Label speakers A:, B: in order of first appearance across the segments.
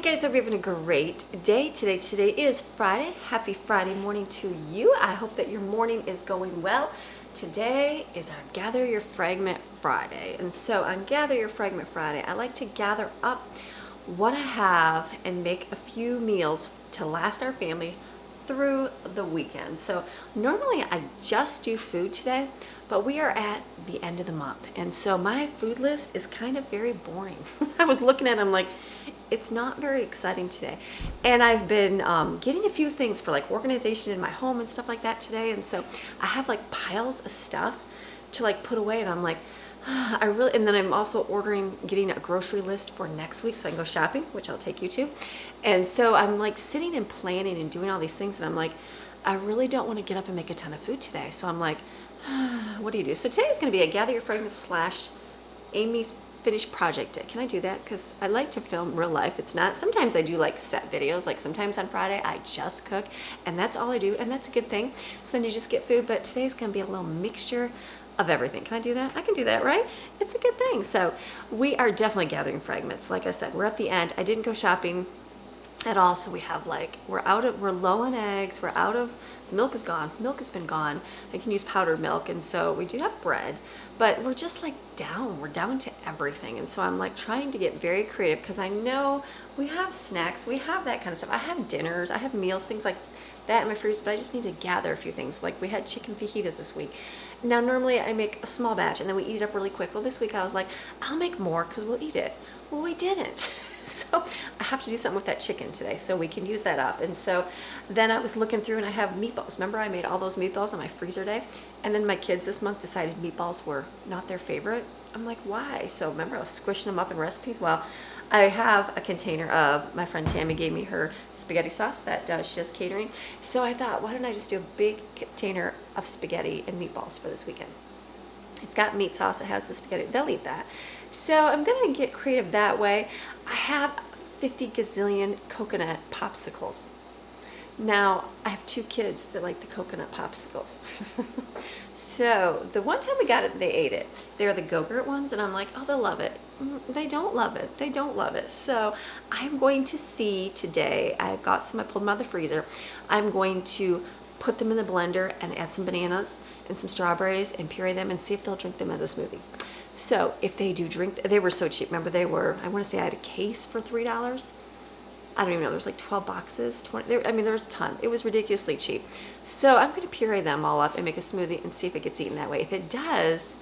A: Guys, hope you're having a great day today. Today is Friday. Happy Friday morning to you. I hope that your morning is going well. Today is our Gather Your Fragment Friday. And so on Gather Your Fragment Friday, I like to gather up what I have and make a few meals to last our family through the weekend. So normally I just do food today, but we are at the end of the month. And so my food list is kind of very boring. I was looking at it, I'm like, it's not very exciting today. And I've been getting a few things for like organization in my home and stuff like that today. And so I have like piles of stuff to like put away, and I'm like, and then I'm also getting a grocery list for next week so I can go shopping, which I'll take you to. And so I'm like sitting and planning and doing all these things, and I'm like, I really don't want to get up and make a ton of food today. So I'm like, what do you do? So today's going to be a Gather Your Fragments / Amy's finished project day. Can I do that? Because I like to film real life. It's not, sometimes I do like set videos, like sometimes on Friday I just cook and that's all I do, and that's a good thing. So then you just get food, but today's going to be a little mixture of everything. Can I do that? I can do that, right? It's a good thing. So we are definitely gathering fragments. Like I said, we're at the end. I didn't go shopping at all, so we have like, we're low on eggs, the milk is gone, milk has been gone. I can use powdered milk, and so we do have bread, but we're just like we're down to everything. And so I'm like trying to get very creative, because I know we have snacks, we have that kind of stuff. I have dinners, I have meals, things like that in my freezer, but I just need to gather a few things. Like we had chicken fajitas this week. Now normally I make a small batch and then we eat it up really quick. Well, this week I was like, I'll make more because we'll eat it. Well, we didn't. So I have to do something with that chicken today so we can use that up. And so then I was looking through and I have meatballs. Remember, I made all those meatballs on my freezer day, and then my kids this month decided meatballs were not their favorite. I'm like, why? So remember, I was squishing them up in recipes. Well, I have a container of, my friend Tammy gave me her spaghetti sauce that she does catering. So I thought, why don't I just do a big container of spaghetti and meatballs for this weekend? It's got meat sauce, it has the spaghetti, they'll eat that. So I'm gonna get creative that way. I have 50 gazillion coconut popsicles. Now, I have 2 kids that like the coconut popsicles. So the one time we got it, they ate it. They're the Go-Gurt ones, and I'm like, oh, they'll love it. They don't love it. They don't love it. So I'm going to see today, I've got some, I pulled them out of the freezer. I'm going to put them in the blender and add some bananas and some strawberries and puree them and see if they'll drink them as a smoothie. So if they do drink, they were so cheap. Remember, they were, I want to say I had a case for $3. I don't even know, there was like 12 boxes, 20, there was a ton. It was ridiculously cheap. So I'm going to puree them all up and make a smoothie and see if it gets eaten that way. If it does,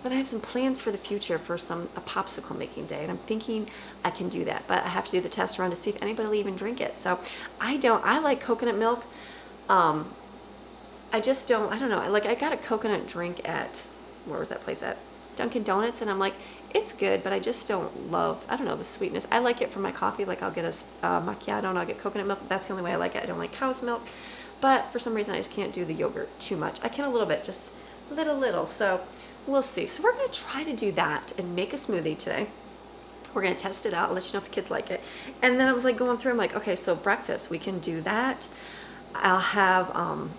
A: then I have some plans for the future for a popsicle making day, and I'm thinking I can do that, but I have to do the test run to see if anybody will even drink it. So I like coconut milk. I just don't, I don't know. I got a coconut drink at, where was that place at? Dunkin' Donuts, and I'm like, it's good, but I just don't love, I don't know, the sweetness. I like it for my coffee. Like I'll get a macchiato and I'll get coconut milk. That's the only way I like it. I don't like cow's milk, but for some reason I just can't do the yogurt too much. I can a little bit, just little. So we'll see. So we're going to try to do that and make a smoothie today. We're going to test it out. I'll let you know if the kids like it. And then I was like going through, I'm like, okay, so breakfast, we can do that. I'll have,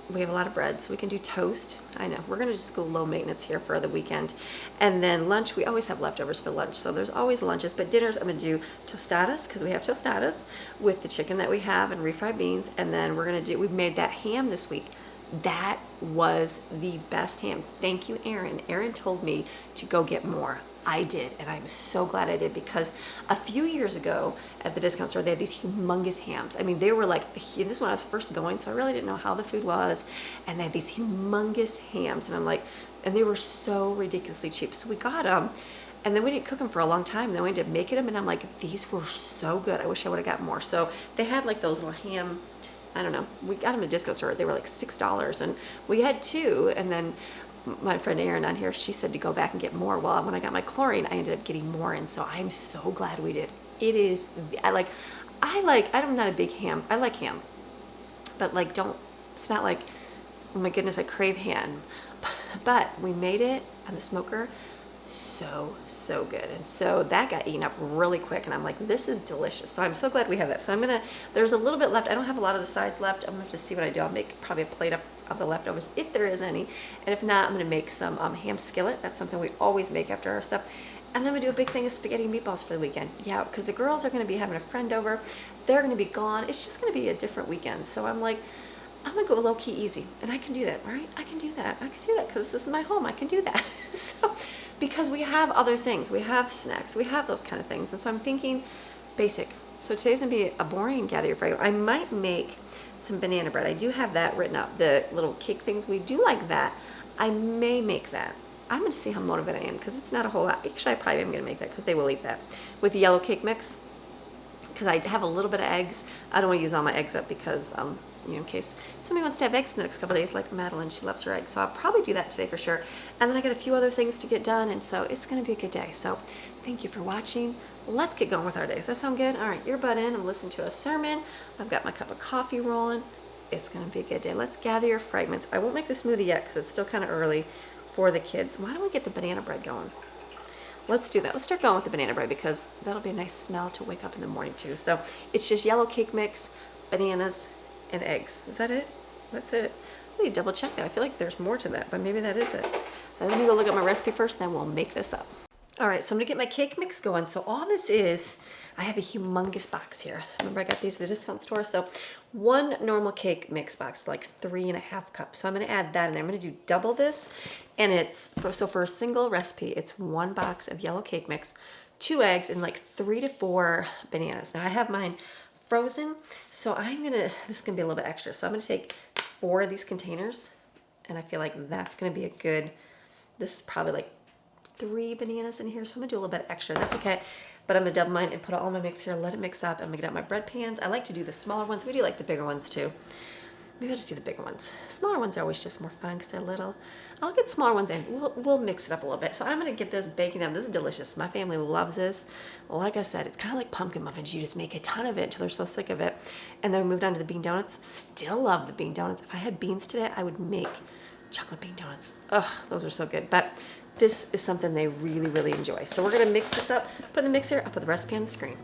A: we have a lot of bread, so we can do toast. I know, we're going to just go low maintenance here for the weekend. And then lunch, we always have leftovers for lunch, so there's always lunches. But dinners, I'm going to do tostadas, because we have tostadas with the chicken that we have and refried beans. And then we're going to do, we made that ham this week. That was the best ham. Thank you, Erin. Erin told me to go get more. I did, and I'm so glad I did, because a few years ago at the discount store, they had these humongous hams. I mean, they were like, this is when I was first going, so I really didn't know how the food was, and they had these humongous hams, and I'm like, and they were so ridiculously cheap. So we got them, and then we didn't cook them for a long time, and then we ended up making them, and I'm like, these were so good. I wish I would have got more. So they had like those little ham, I don't know, we got them at a discount store. They were like $6, and we had 2, and then my friend Erin on here, she said to go back and get more. Well, when I got my chlorine, I ended up getting more, and so I'm so glad we did. It is, I'm not a big ham. I like ham, but like it's not like, oh my goodness, I crave ham. But we made it on the smoker, so good. And so that got eaten up really quick, and I'm like, this is delicious. So I'm so glad we have that. So there's a little bit left. I don't have a lot of the sides left. I'm gonna have to see what I do. I'll make probably a plate of the leftovers if there is any, and if not, I'm gonna make some ham skillet. That's something we always make after our stuff. And then we do a big thing of spaghetti and meatballs for the weekend. Yeah, because the girls are going to be having a friend over. They're going to be gone. It's just going to be a different weekend. So I'm like, I'm going to go low-key easy. And I can do that, right? I can do that. I can do that because this is my home. I can do that. So, because we have other things. We have snacks. We have those kind of things. And so I'm thinking basic. So today's going to be a boring gather your fragment. I might make some banana bread. I do have that written up. The little cake things. We do like that. I may make that. I'm going to see how motivated I am because it's not a whole lot. Actually, I probably am going to make that because they will eat that. With the yellow cake mix, because I have a little bit of eggs. I don't want to use all my eggs up because, you know, in case somebody wants to have eggs in the next couple of days, like Madeline, she loves her eggs. So I'll probably do that today for sure. And then I got a few other things to get done, and so it's going to be a good day. So thank you for watching. Let's get going with our day. Does that sound good? All right, earbud in. I'm listening to a sermon. I've got my cup of coffee rolling. It's going to be a good day. Let's gather your fragments. I won't make the smoothie yet because it's still kind of early for the kids. Why don't we get the banana bread going? Let's do that. Let's start going with the banana bread because that'll be a nice smell to wake up in the morning too. So it's just yellow cake mix, bananas, and eggs. Is that it? That's it. I need to double check that. I feel like there's more to that, but maybe that is it. Let me go look at my recipe first, then we'll make this up. All right, so I'm gonna get my cake mix going. So all this is, I have a humongous box here. Remember I got these at the discount store? So one normal cake mix box, like 3.5 cups. So I'm gonna add that in there. I'm gonna do double this. And it's, so for a single recipe, it's 1 box of yellow cake mix, 2 eggs, and like 3 to 4 bananas. Now I have mine frozen, so this is gonna be a little bit extra. So I'm gonna take 4 of these containers, and I feel like that's gonna be a good, this is probably like 3 bananas in here, so I'm gonna do a little bit extra. That's okay, but I'm gonna double mine and put all my mix here, let it mix up. I'm gonna get out my bread pans. I like to do the smaller ones. We do like the bigger ones too. Maybe I'll just do the bigger ones. Smaller ones are always just more fun because they're little. I'll get smaller ones in. We'll mix it up a little bit. So I'm going to get this baking down. This is delicious. My family loves this. Well, like I said, it's kind of like pumpkin muffins. You just make a ton of it until they're so sick of it. And then we moved on to the bean donuts. Still love the bean donuts. If I had beans today, I would make chocolate bean donuts. Ugh, those are so good. But this is something they really, really enjoy. So we're going to mix this up, put in the mixer, I'll put the recipe on the screen.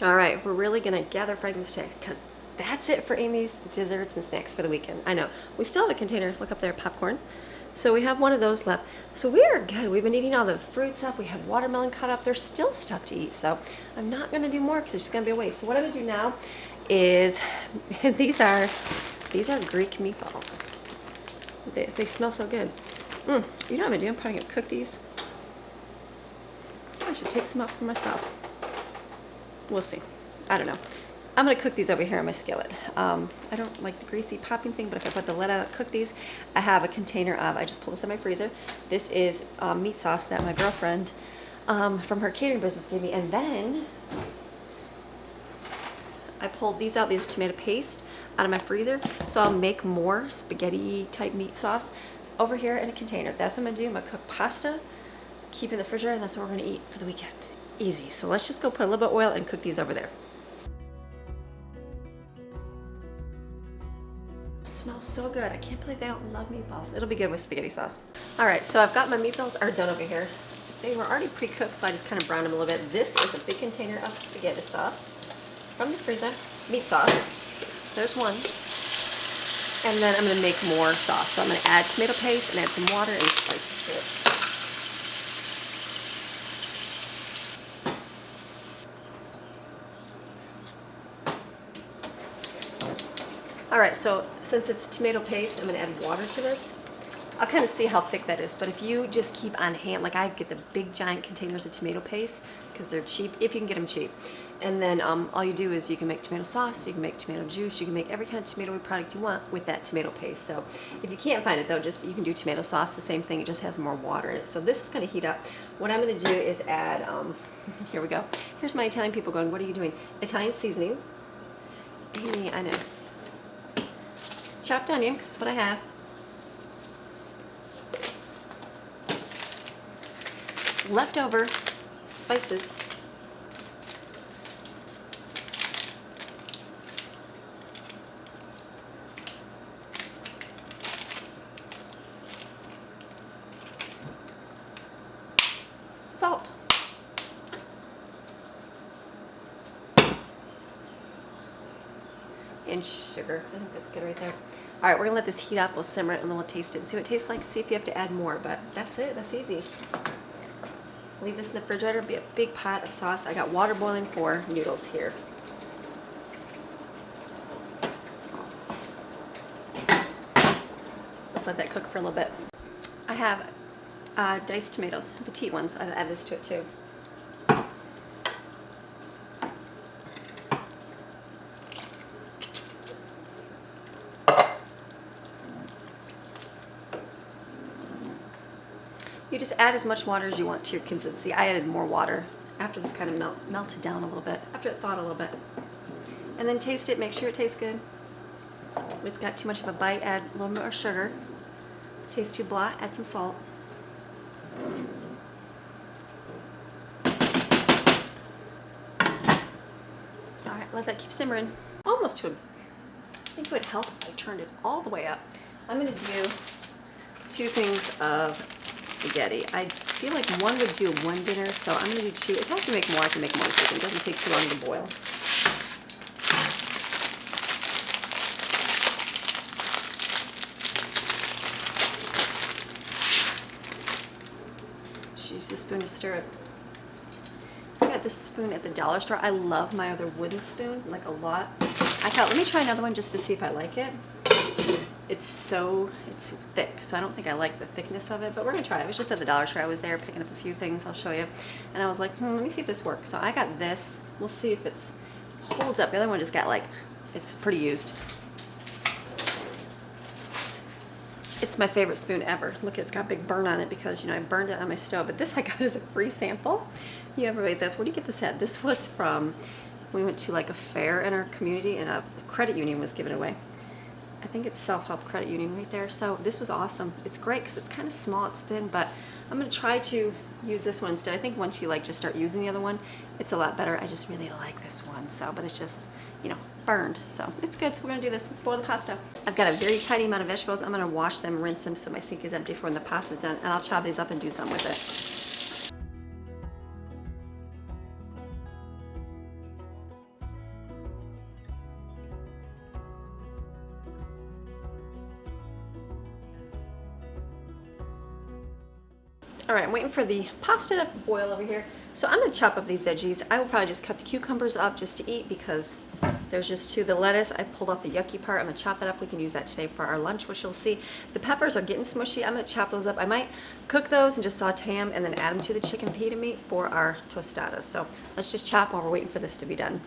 A: All right, we're really gonna gather fragments today because that's it for Amy's desserts and snacks for the weekend. I know, we still have a container, look up there, popcorn. So we have one of those left. So we are good. We've been eating all the fruits up. We have watermelon cut up. There's still stuff to eat. So I'm not gonna do more because it's just gonna be a waste. So what I'm gonna do now is, these are Greek meatballs. They smell so good. You know what I'm gonna do? I'm probably gonna cook these. I should take some out for myself. We'll see. I don't know. I'm gonna cook these over here in my skillet. I don't like the greasy popping thing, but if I put the lid on it, cook these, I have a container of, I just pulled this out of my freezer. This is meat sauce that my girlfriend from her catering business gave me. And then I pulled these out, these tomato paste out of my freezer. So I'll make more spaghetti type meat sauce over here in a container. That's what I'm gonna do. I'm gonna cook pasta, keep in the refrigerator, and that's what we're gonna eat for the weekend. Easy. So let's just go put a little bit of oil and cook these over there. Smells so good. I can't believe they don't love meatballs. It'll be good with spaghetti sauce. All right, so I've got my meatballs are done over here. They were already pre-cooked, so I just kind of browned them a little bit. This is a big container of spaghetti sauce from the freezer. Meat sauce. There's one. And then I'm gonna make more sauce. So I'm gonna add tomato paste and add some water and spices to it. All right, so since it's tomato paste, I'm gonna add water to this. I'll kind of see how thick that is, but if you just keep on hand, like I get the big giant containers of tomato paste because they're cheap, if you can get them cheap. And then all you do is you can make tomato sauce, you can make tomato juice, you can make every kind of tomato product you want with that tomato paste. So if you can't find it though, just you can do tomato sauce, the same thing, it just has more water in it. So this is gonna heat up. What I'm gonna do is add, here we go. Here's my Italian people going, what are you doing? Italian seasoning. Amy, I know. Chopped onion, because that's what I have. Leftover spices. Salt. And sugar. I think that's good right there. All right, we're gonna let this heat up. We'll simmer it and then we'll taste it and see what it tastes like. See if you have to add more, but that's it. That's easy. Leave this in the refrigerator. Be a big pot of sauce. I got water boiling for noodles here. Let's let that cook for a little bit. I have diced tomatoes, petite ones. I'll add this to it too. You just add as much water as you want to your consistency. I added more water after this kind of melted down a little bit, after it thawed a little bit. And then taste it, make sure it tastes good. If it's got too much of a bite, add a little more sugar. Tastes too blah, add some salt. All right, let that keep simmering. Almost to I think it would help if I turned it all the way up. I'm gonna do 2 things of spaghetti. I feel like one would do one dinner, so I'm gonna do 2. If I have to make more, I can make more, so it doesn't take too long to boil. Just use this spoon to stir it. I got this spoon at the dollar store. I love my other wooden spoon, like a lot. I thought, let me try another one just to see if I like it. It's thick, so I don't think I like the thickness of it, but we're gonna try it. It was just at the dollar store. I was there picking up a few things, I'll show you. And I was like, let me see if this works. So I got this. We'll see if it holds up. The other one just got like, it's pretty used. It's my favorite spoon ever. Look, it's got a big burn on it because, you know, I burned it on my stove. But this I got as a free sample. You everybody's asked, where do you get this at? This was from, we went to like a fair in our community and a credit union was giving away. I think it's Self-Help Credit Union right there. So this was awesome. It's great because it's kind of small, it's thin, but I'm gonna try to use this one instead. I think once you like just start using the other one, it's a lot better. I just really like this one, so, but it's just, you know, burned. So it's good, so we're gonna do this. Let's boil the pasta. I've got a very tiny amount of vegetables. I'm gonna wash them, rinse them so my sink is empty for when the pasta's done, and I'll chop these up and do something with it. All right, I'm waiting for the pasta to boil over here. So I'm gonna chop up these veggies. I will probably just cut the cucumbers up just to eat because there's just 2. The lettuce, I pulled off the yucky part. I'm gonna chop that up. We can use that today for our lunch, which you'll see. The peppers are getting smushy. I'm gonna chop those up. I might cook those and just saute them and then add them to the chicken pita meat for our tostadas. So let's just chop while we're waiting for this to be done.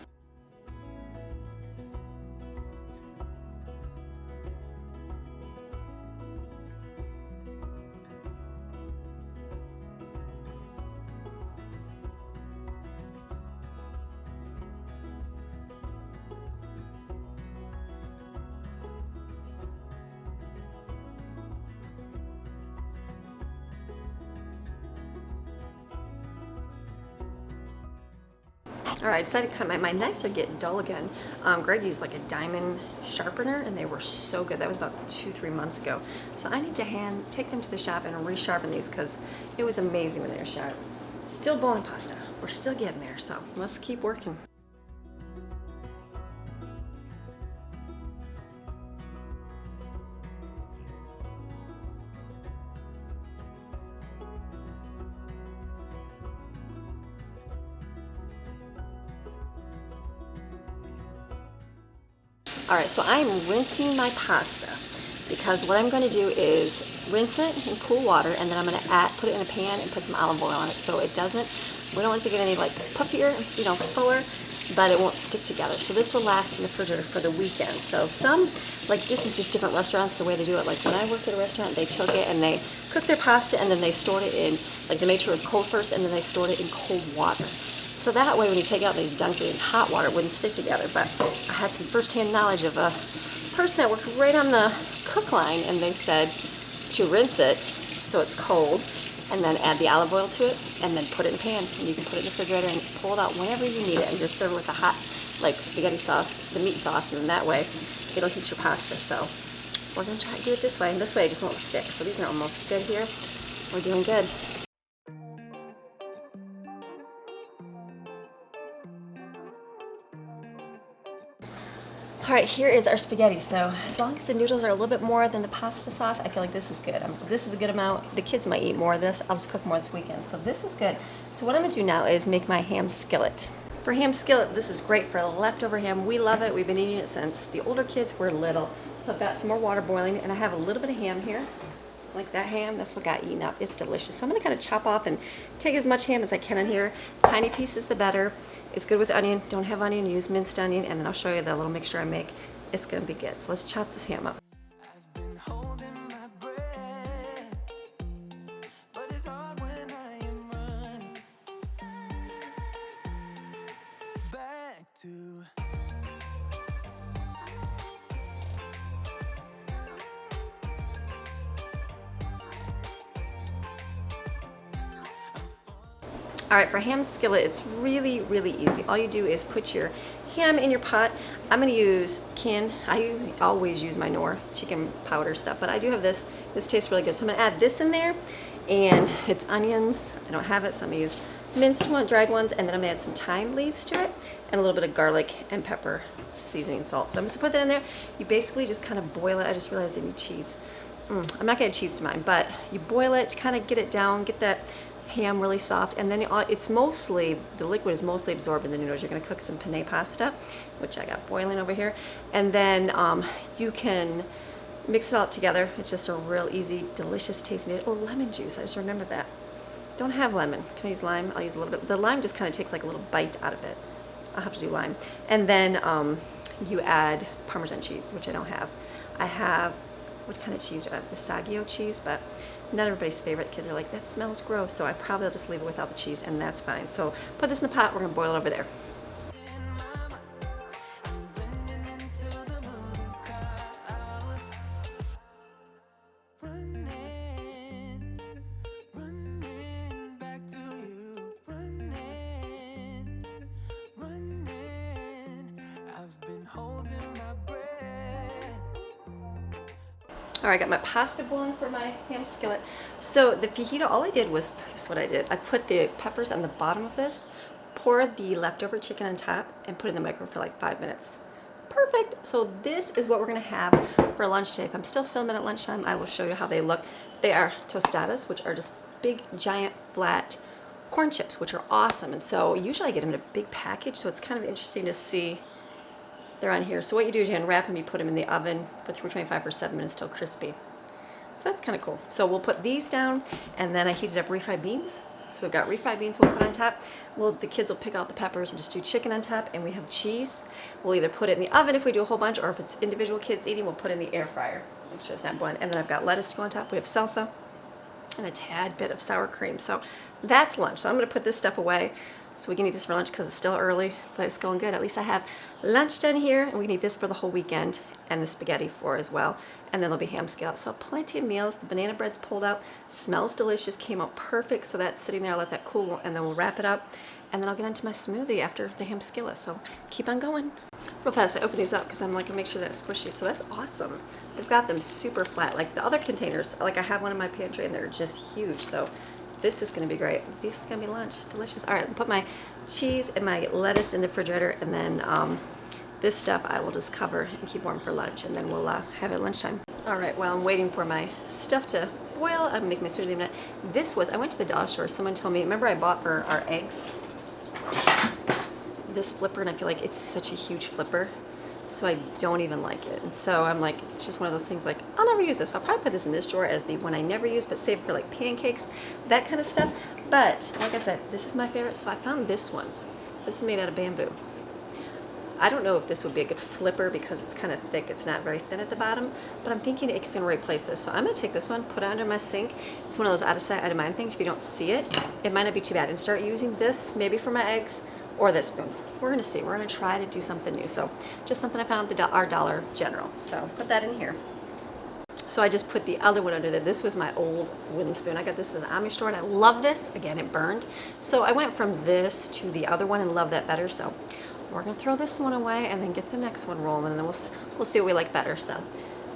A: All right, I decided to cut my knives are getting dull again. Greg used like a diamond sharpener and they were so good. That was about 2-3 months ago. So I need to take them to the shop and resharpen these because it was amazing when they were sharp. Still boiling pasta. We're still getting there, so let's keep working. All right, so I'm rinsing my pasta because what I'm going to do is rinse it in cool water, and then I'm going to put it in a pan and put some olive oil on it so it doesn't, we don't want it to get any like puffier, fuller, but it won't stick together. So this will last in the refrigerator for the weekend. So some, like this is just different restaurants, the way they do it. Like when I worked at a restaurant, they took it and they cooked their pasta and then they stored it in, like they made sure it was cold first and then they stored it in cold water. So that way when you take it out, they dunked it in hot water, it wouldn't stick together. But I had some first-hand knowledge of a person that worked right on the cook line, and they said to rinse it so it's cold, and then add the olive oil to it, and then put it in a pan. And you can put it in the refrigerator and pull it out whenever you need it, and just serve it with a hot, like spaghetti sauce, the meat sauce, and then that way it'll heat your pasta. So we're gonna try to do it this way, and this way it just won't stick. So these are almost good here. We're doing good. All right, here is our spaghetti. So as long as the noodles are a little bit more than the pasta sauce, I feel like this is good. This is a good amount. The kids might eat more of this. I'll just cook more this weekend. So this is good. So what I'm gonna do now is make my ham skillet. For ham skillet, this is great for leftover ham. We love it. We've been eating it since the older kids were little. So I've got some more water boiling, and I have a little bit of ham here. Like that ham, that's what got eaten up. It's delicious. So I'm gonna kind of chop off and take as much ham as I can in here. Tiny pieces, the better. It's good with onion. Don't have onion, use minced onion, and then I'll show you the little mixture I make. It's gonna be good. So let's chop this ham up. All right, for ham skillet, it's really, really easy. All you do is put your ham in your pot. I'm gonna use I always use my Knorr chicken powder stuff, but I do have this. This tastes really good. So I'm gonna add this in there, and it's onions. I don't have it, so I'm gonna use minced one, dried ones, and then I'm gonna add some thyme leaves to it, and a little bit of garlic and pepper, seasoning and salt. So I'm just gonna put that in there. You basically just kind of boil it. I just realized I need cheese. I'm not gonna add cheese to mine, but you boil it to kind of get it down, get that ham really soft, and then it's mostly, the liquid is mostly absorbed in the noodles. You're going to cook some penne pasta, which I got boiling over here, and then you can mix it all up together. It's just a real easy, delicious tasting. Oh, lemon juice, I just remembered that. Don't have lemon. Can I use lime? I'll use a little bit. The lime just kind of takes like a little bite out of it. I'll have to do lime. And then you add Parmesan cheese, which I don't have. I have, what kind of cheese do I have? The Saggio cheese, but not everybody's favorite. Kids are like, that smells gross, so I probably will just leave it without the cheese, and that's fine. So put this in the pot, we're gonna boil it over there. All right, I got my pasta boiling for my ham skillet. So the fajita, all I did was, this is what I did. I put the peppers on the bottom of this, poured the leftover chicken on top, and put it in the microwave for like 5 minutes. Perfect. So this is what we're gonna have for lunch today. If I'm still filming at lunchtime, I will show you how they look. They are tostadas, which are just big, giant, flat corn chips, which are awesome. And so usually I get them in a big package, so it's kind of interesting to see they're on here. So what you do is you unwrap them, you put them in the oven for 325 for 7 minutes till crispy. So that's kind of cool. So we'll put these down, and then I heated up refried beans. So we've got refried beans we'll put on top. Well, the kids will pick out the peppers and just do chicken on top, and we have cheese. We'll either put it in the oven if we do a whole bunch, or if it's individual kids eating, we'll put it in the air fryer. Make sure it's not boiling. And then I've got lettuce to go on top. We have salsa and a tad bit of sour cream. So that's lunch. So I'm gonna put this stuff away so we can eat this for lunch because it's still early, but it's going good. At least I have lunch done here, and we can eat this for the whole weekend, and the spaghetti for as well. And then there'll be ham skillet. So plenty of meals. The banana bread's pulled out, smells delicious, came out perfect. So that's sitting there. I'll let that cool, and then we'll wrap it up, and then I'll get into my smoothie after the ham skillet. So keep on going. Real fast, I open these up because I'm like, gonna make sure that it's squishy. So that's awesome. They've got them super flat. Like the other containers, like I have one in my pantry, and they're just huge. So this is going to be great. This is going to be lunch. Delicious. All right, I'll put my cheese and my lettuce in the refrigerator, and then this stuff I will just cover and keep warm for lunch, and then we'll have it at lunchtime. All right, while I'm waiting for my stuff to boil, I'm going to make my smoothie in a minute. This was, I went to the dollar store. Someone told me, remember I bought for our eggs this flipper, and I feel like it's such a huge flipper. so I don't even like it. And so I'm like, it's just one of those things like, I'll never use this. I'll probably put this in this drawer as the one I never use, but save for like pancakes, that kind of stuff. But like I said, this is my favorite, so I found this one. This is made out of bamboo. I don't know if this would be a good flipper because it's kind of thick. It's not very thin at the bottom, but I'm thinking it's going to replace this. So I'm going to take this one, put it under my sink. It's one of those out of sight, out of mind things. If you don't see it, it might not be too bad. And start using this maybe for my eggs or this spoon. We're going to see. We're going to try to do something new. So just something I found at our Dollar General. So put that in here. So I just put the other one under there. This was my old wooden spoon. I got this in the Amish store and I love this. Again, it burned. So I went from this to the other one and love that better. So we're gonna throw this one away and then get the next one rolling, and then we'll see what we like better. So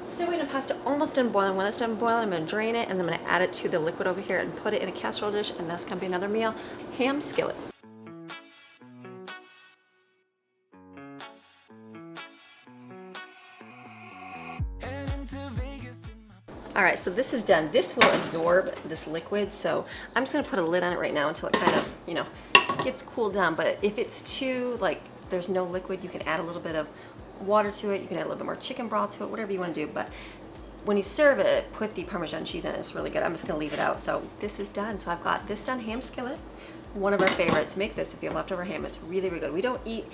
A: stewing and pasta almost done boiling. When it's done boiling, I'm gonna drain it and then I'm gonna add it to the liquid over here and put it in a casserole dish, and that's gonna be another meal. Ham skillet. All right, so this is done. This will absorb this liquid, so I'm just gonna put a lid on it right now until it kind of, you know, gets cooled down. But if it's too, like, there's no liquid, you can add a little bit of water to it. You can add a little bit more chicken broth to it, whatever you want to do. But when you serve it, put the Parmesan cheese in it. It's really good. I'm just gonna leave it out. So this is done. So I've got this done, ham skillet. One of our favorites. Make this if you have leftover ham. It's really, really good. We don't eat,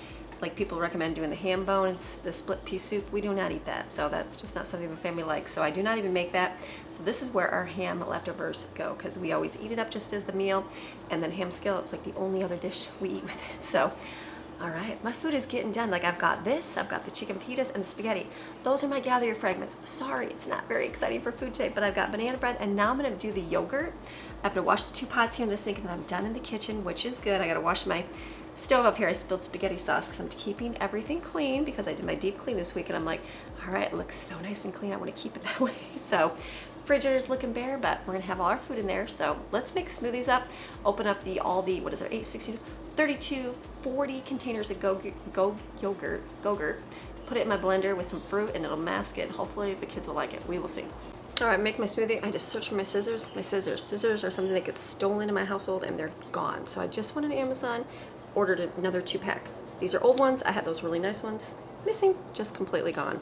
A: like people recommend doing the ham bones, the split pea soup. We do not eat that. So that's just not something the family likes. So I do not even make that. So this is where our ham leftovers go, because we always eat it up just as the meal. And then ham skillet's like the only other dish we eat with it. So all right, my food is getting done. Like I've got this, I've got the chicken pitas and the spaghetti. Those are my gather your fragments. Sorry, it's not very exciting for food today, but I've got banana bread, and now I'm gonna do the yogurt. I have to wash the 2 pots here in the sink, and then I'm done in the kitchen, which is good. I gotta wash my stove up here. I spilled spaghetti sauce because I'm keeping everything clean because I did my deep clean this week, and I'm like, all right, it looks so nice and clean. I wanna keep it that way. So refrigerator's looking bare, but we're gonna have all our food in there. So let's make smoothies up. Open up all the, what is there, 8, 16, 32, 40 containers of yogurt. Put it in my blender with some fruit and it'll mask it. Hopefully the kids will like it. We will see. All right, make my smoothie. I just searched for my scissors. My scissors. Scissors are something that gets stolen in my household and they're gone. So I just went on Amazon, ordered another 2-pack. These are old ones. I had those really nice ones. Missing, just completely gone.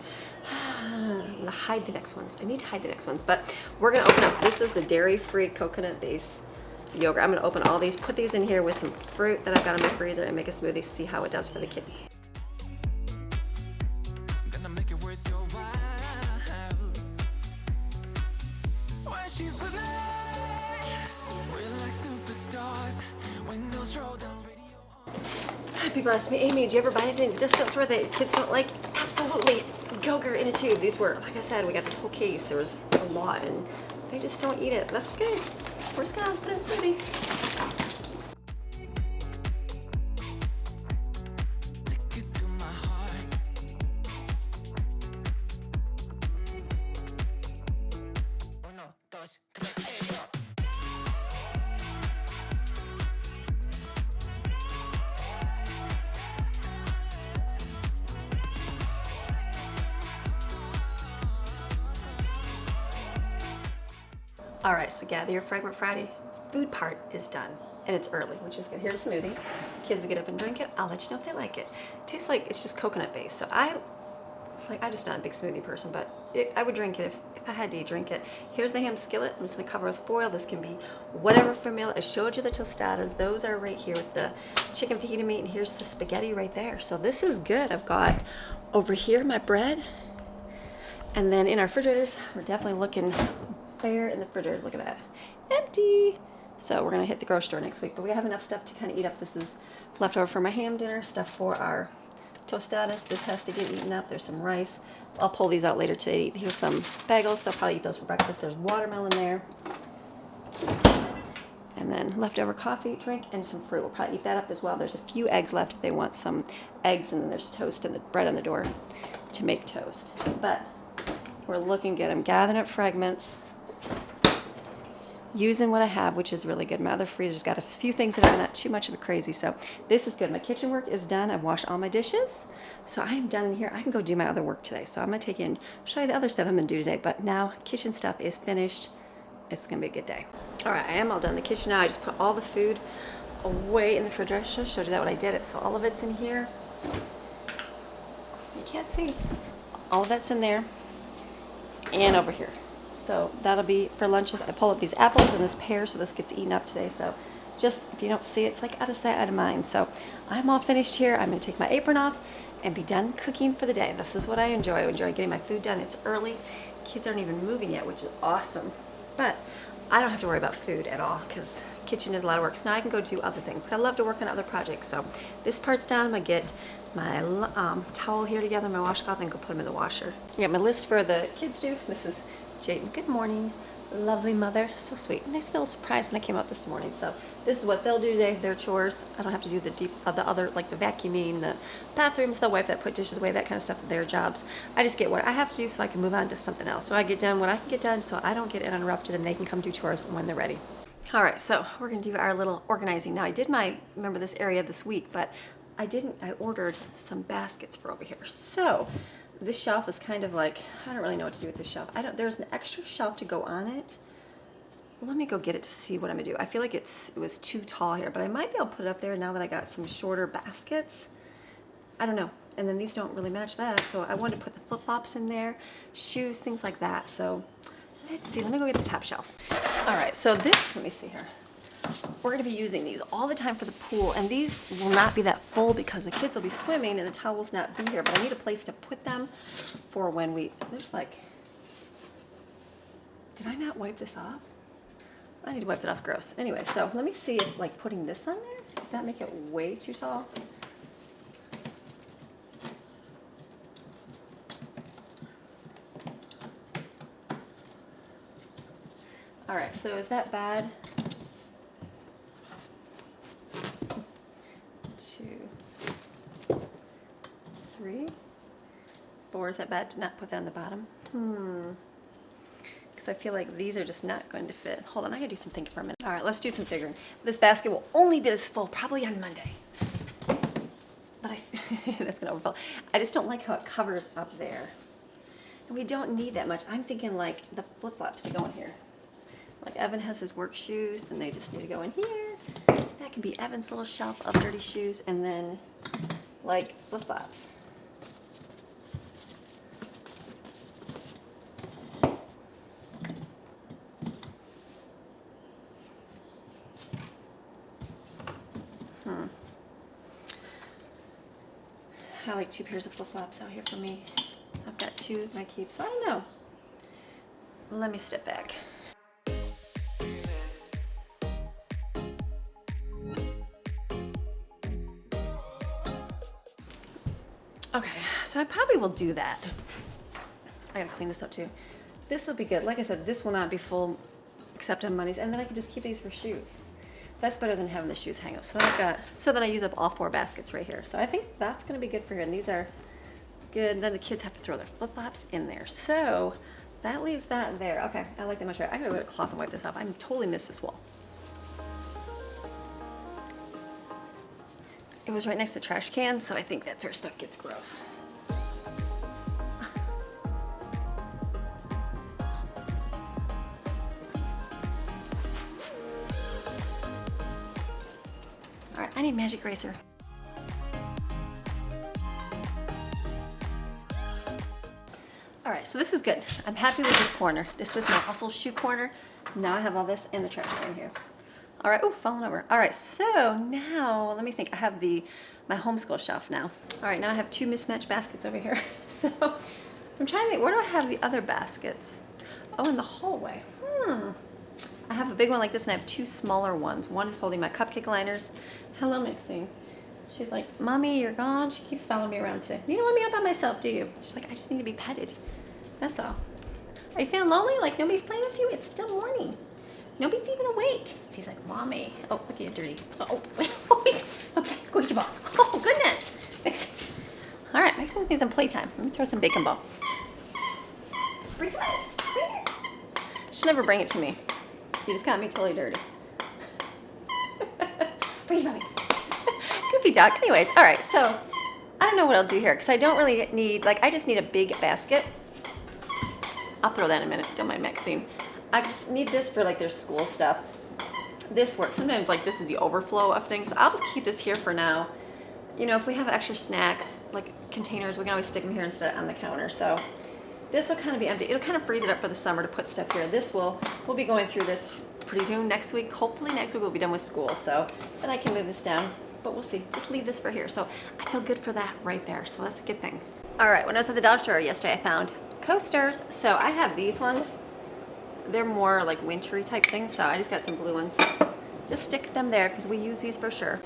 A: I'm gonna hide the next ones. I need to hide the next ones, but we're gonna open up. This is a dairy-free coconut base yogurt. I'm gonna open all these, put these in here with some fruit that I've got in my freezer, and make a smoothie, see how it does for the kids. Gonna make it worth your while. When she's with me, we're like superstars. When those roll down radio. People ask me, Amy, do you ever buy anything at discount store that kids don't like? Absolutely. Yogurt in a tube. These were, like I said, we got this whole case. There was a lot, and they just don't eat it. That's okay. We're just gonna put it in a smoothie. All right, so gather your Fragment Friday. Food part is done, and it's early, which is good. Here's a smoothie. Kids will get up and drink it. I'll let you know if they like it. Tastes like it's just coconut based. So I'm just not a big smoothie person, but I would drink it if I had to drink it. Here's the ham skillet. I'm just gonna cover with foil. This can be whatever for meal. I showed you the tostadas. Those are right here with the chicken fajita meat, and here's the spaghetti right there. So this is good. I've got over here my bread, and then in our refrigerators, we're definitely looking bare in the refrigerator. Look at that, empty. So we're gonna hit the grocery store next week, but we have enough stuff to kind of eat up. This is leftover for my ham dinner, stuff for our tostadas. This has to get eaten up. There's some rice. I'll pull these out later today. Here's some bagels. They'll probably eat those for breakfast. There's watermelon there. And then leftover coffee drink and some fruit. We'll probably eat that up as well. There's a few eggs left if they want some eggs, and then there's toast and the bread on the door to make toast. But we're looking good. I'm gathering up fragments, using what I have, which is really good. My other freezer's got a few things that are not too much of a crazy, so this is good. My kitchen work is done. I've washed all my dishes, so I am done in here. I can go do my other work today, so I'm gonna take in, show you the other stuff I'm gonna do today, but now kitchen stuff is finished. It's gonna be a good day. All right, I am all done in the kitchen now. I just put all the food away in the refrigerator. I showed you that when I did it, so all of it's in here. You can't see, all of that's in there and over here. So that'll be for lunches. I pull up these apples and this pear, so this gets eaten up today. So just, if you don't see it, it's like out of sight, out of mind. So I'm all finished here. I'm gonna take my apron off and be done cooking for the day. This is what I enjoy. I enjoy getting my food done. It's early. Kids aren't even moving yet, which is awesome. But I don't have to worry about food at all because kitchen is a lot of work. So now I can go do other things. I love to work on other projects. So this part's done. I'm gonna get my towel here together, my washcloth, and go put them in the washer. I got my list for the kids to do. This is Jaden. Good morning, lovely mother. So sweet. Nice little surprise when I came out this morning. So this is what they'll do today, their chores. I don't have to do the other, like the vacuuming, the bathrooms, they'll wipe that, put dishes away, that kind of stuff, their jobs. I just get what I have to do so I can move on to something else. So I get done what I can get done so I don't get interrupted and they can come do chores when they're ready. All right, so we're gonna do our little organizing. Now I did remember this area this week, but I ordered some baskets for over here. So this shelf is kind of like, I don't really know what to do with this shelf. There's an extra shelf to go on it. Let me go get it to see what I'm gonna do. I feel like it was too tall here, but I might be able to put it up there now that I got some shorter baskets. I don't know. And then these don't really match that. So I wanted to put the flip-flops in there, shoes, things like that. So let's see, let me go get the top shelf. All right, so this, let me see here. We're gonna be using these all the time for the pool, and these will not be that full because the kids will be swimming and the towels not be here, but I need a place to put them for when there's like, did I not wipe this off? I need to wipe it off, gross. Anyway, so let me see if like putting this on there, does that make it way too tall? All right, so is that bad? 2, 3, 4, is that bad to not put that on the bottom? Because I feel like these are just not going to fit. Hold on, I gotta do some thinking for a minute. All right, let's do some figuring. This basket will only be this full, probably on Monday. But that's gonna overfill. I just don't like how it covers up there. And we don't need that much. I'm thinking like the flip-flops to go in here. Like Evan has his work shoes and they just need to go in here. That can be Evan's little shelf of dirty shoes, and then like flip-flops. I like 2 pairs of flip-flops out here for me. I've got 2 I keep, so I don't know. Let me step back. Okay, so I probably will do that. I gotta clean this up too. This will be good. Like I said, this will not be full except on Mondays, and then I can just keep these for shoes. That's better than having the shoes hang up. So then I use up all 4 baskets right here. So I think that's gonna be good for here, and these are good. Then the kids have to throw their flip-flops in there. So that leaves that there. Okay, I like that much better. I gotta go get a cloth and wipe this off. I totally missed this wall. It was right next to the trash can, so I think that's where stuff gets gross. All right, I need magic eraser. All right, so this is good. I'm happy with this corner. This was my awful shoe corner. Now I have all this in the trash can here. All right, oh, falling over. All right, so now, let me think. I have my homeschool shelf now. All right, now I have 2 mismatched baskets over here. So I'm trying to think, where do I have the other baskets? Oh, in the hallway. I have a big one like this, and I have 2 smaller ones. One is holding my cupcake liners. Hello, Maxine. She's like, Mommy, you're gone. She keeps following me around too. You don't want me out by myself, do you? She's like, I just need to be petted. That's all. Are you feeling lonely? Like nobody's playing with you? It's still morning. Nobody's even awake. She's like, Mommy. Oh, look at you, dirty. Oh, okay, go get your ball. Oh, goodness. All right, make some things on playtime. Let me throw some bacon ball. Bring it. She'll never bring it to me. You just got me totally dirty. Bring it, Mommy. Goofy dog. Anyways, all right, so I don't know what I'll do here because I don't really need, I just need a big basket. I'll throw that in a minute. Don't mind Maxine. I just need this for their school stuff. This works. Sometimes this is the overflow of things. So I'll just keep this here for now. you know, if we have extra snacks, like containers, we can always stick them here instead on the counter. So this will kind of be empty. It'll kind of freeze it up for the summer to put stuff here. We'll be going through this pretty soon next week. Hopefully next week we'll be done with school. So then I can move this down, but we'll see. Just leave this for here. So I feel good for that right there. So that's a good thing. All right, when I was at the dollar store yesterday, I found coasters. So I have these ones. They're more like wintry type things. So I just got some blue ones. Just stick them there because we use these for sure.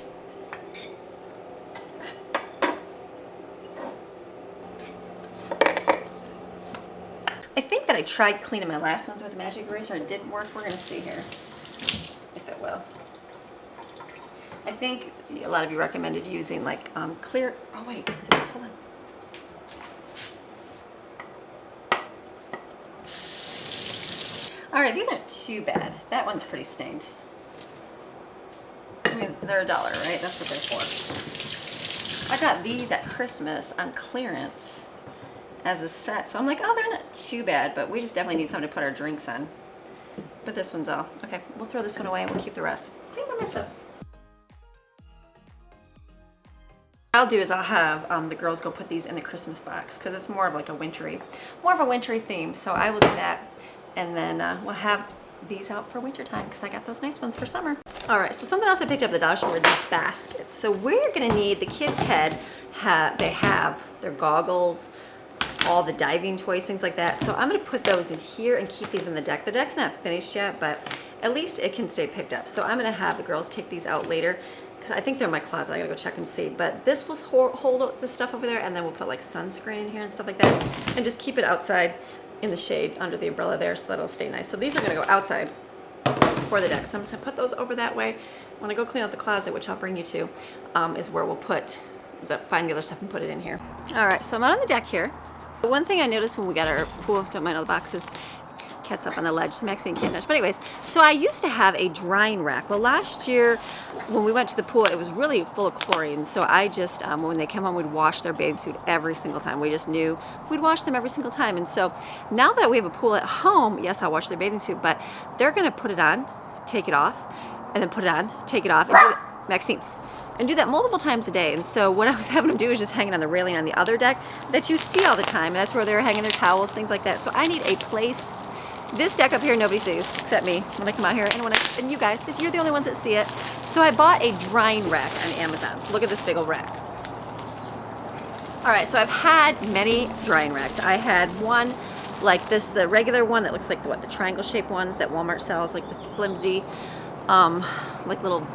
A: I think that I tried cleaning my last ones with a magic eraser. It didn't work. We're going to see here if it will. I think a lot of you recommended using like clear. Oh wait, hold on. All right, these aren't too bad. That one's pretty stained. I mean, they're $1, right? That's what they're for. I got these at Christmas on clearance as a set. So I'm like, oh, they're not too bad, but we just definitely need something to put our drinks on. But this one's all. Okay, we'll throw this one away and we'll keep the rest. Clean by myself. What I'll do is I'll have the girls go put these in the Christmas box because it's more of like a wintry theme. So I will do that, and then we'll have these out for winter time because I got those nice ones for summer. All right, so something else I picked up at the dollar store were these baskets. So we're gonna need, the kids' they have their goggles, all the diving toys, things like that. So I'm gonna put those in here and keep these in the deck. The deck's not finished yet, but at least it can stay picked up. So I'm gonna have the girls take these out later because I think they're in my closet. I gotta go check and see. But this will hold the stuff over there, and then we'll put like sunscreen in here and stuff like that, and just keep it outside in the shade under the umbrella there so that it'll stay nice. So these are gonna go outside for the deck. So I'm just gonna put those over that way. When I go clean out the closet, which I'll bring you to, is where we'll find the other stuff and put it in here. All right, so I'm out on the deck here. The one thing I noticed when we got our pool, don't mind all the boxes, cat's up on the ledge, Maxine can't touch. But anyways, so I used to have a drying rack. Well, last year when we went to the pool, it was really full of chlorine. So I just, when they came home, we'd wash their bathing suit every single time. We just knew we'd wash them every single time. And so now that we have a pool at home, yes, I'll wash their bathing suit, but they're gonna put it on, take it off, and then put it on, take it off, and do that, Maxine, and do that multiple times a day. And so what I was having them do is just hanging on the railing on the other deck that you see all the time. And that's where they're hanging their towels, things like that. So I need a place. This deck up here, nobody sees except me when I come out here. And you guys, you're the only ones that see it. So I bought a drying rack on Amazon. Look at this big old rack. All right, so I've had many drying racks. I had one like this, the regular one that looks like the triangle shaped ones that Walmart sells, like the flimsy, like little